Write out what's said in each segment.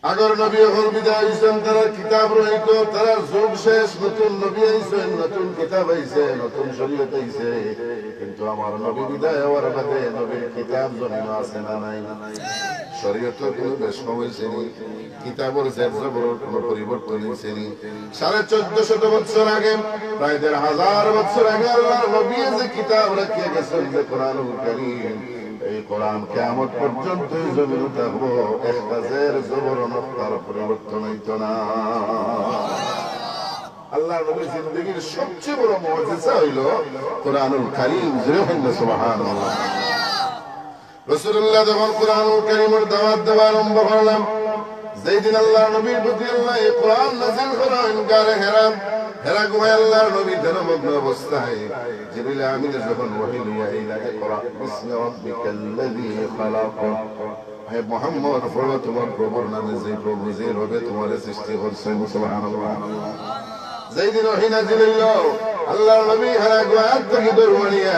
আগর নবী এখন বিদায় হইছেন, তারা কিতাব রহিত, তারা যুগ শেষ, নতুন নবী আইছেন, নতুন কিতাব আইছে, নতুন শরীয়ত আইছে। কিন্তু আমার নবী বিদায় হওয়ার বাদে নবীর কিতাব জমিন আছে না নাই? শরীয়তের কোনো বেশ হয়েছে নি, কিতাবের জের জবরের কোনো পরিবর্তন হয়েছে নি। 1450 বছর আগে, প্রায় 1500 বছর আগে আল্লাহর নবী যে কিতাব রাখিয়ে গেছেন, যে কোরআনুল কারীম, এই কোরআন কিয়ামত পর্যন্ত জমিন থাকবো, একটা জের জবর নক্তার পরিবর্তন হইতো না। আল্লাহর নবীর জিন্দেগীর সবচেয়ে বড় মুজিজা হইল কোরআনুল কারীম। সুবহানাল্লাহ। রাসূলুল্লাহ যখন কোরআনুল কারীমের দাওয়াত দেওয়া আরম্ভ করলাম, যেই দিন আল্লাহর নবীর প্রতি আল্লাহ এই কোরআন নাযিল করেন, গারে হেরা গুহায় আল্লাহর নবী ধ্যানমগ্ন অবস্থায় জিবরিল আমিন যখন ওহী নিয়ে আইলা, ইকরা বিসমি রাব্বিকাল্লাযী খালাক, হে মুহাম্মদ পড়ো তোমার প্রভুর নামে, যে প্রভু যে রবে তোমার সৃষ্টি করছেন। সুবহানাল্লাহ। যেই দিন ওহী নাযিল হইল, আল্লাহর নবী হেরা গুহায় থেকে দৌড়িয়া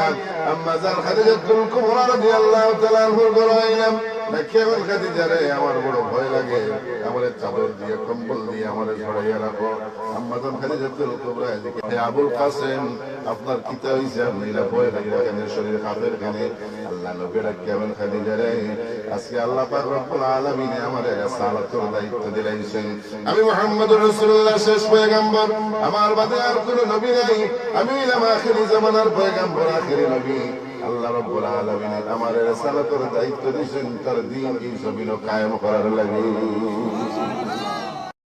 আম্মা জান খাদিজাতুল কুবরা রাদিয়াল্লাহু তাআলা আনহার ঘরে আইলাম। দেখে বল, খাদিজা রে, আমার বড় ভয় লাগে, আমার চাদর দিয়ে কম্বল দিয়ে আমার ছড়াইয়া রাখো। আম্মা জান খাদিজাতুল কুবরা এদিকে, হে আবুল কাসেম, আপনার কিতা হইছে, আপনি না ভয় লাগে কেন, শরীর কাফের কেন? আল্লাহ নবী ডাকে বল, খাদিজা রে, আজকে আল্লাহ পাক রব্বুল আলামিন আমারে সালাতের দায়িত্ব দিলেন। আমি মুহাম্মদুর রাসূলুল্লাহ শেষ পয়গম্বর, আমার বাদে আর কোনো নবী নাই, আমি হলাম আখিরি জামানার পয়গম্বর, আখিরি নবী। আল্লাহ রাব্বুল আলামিন আমার রিসালাতের দায়িত্ব দিয়েছেন, তার দ্বীন এই জমিনে কায়েম করার লাগি।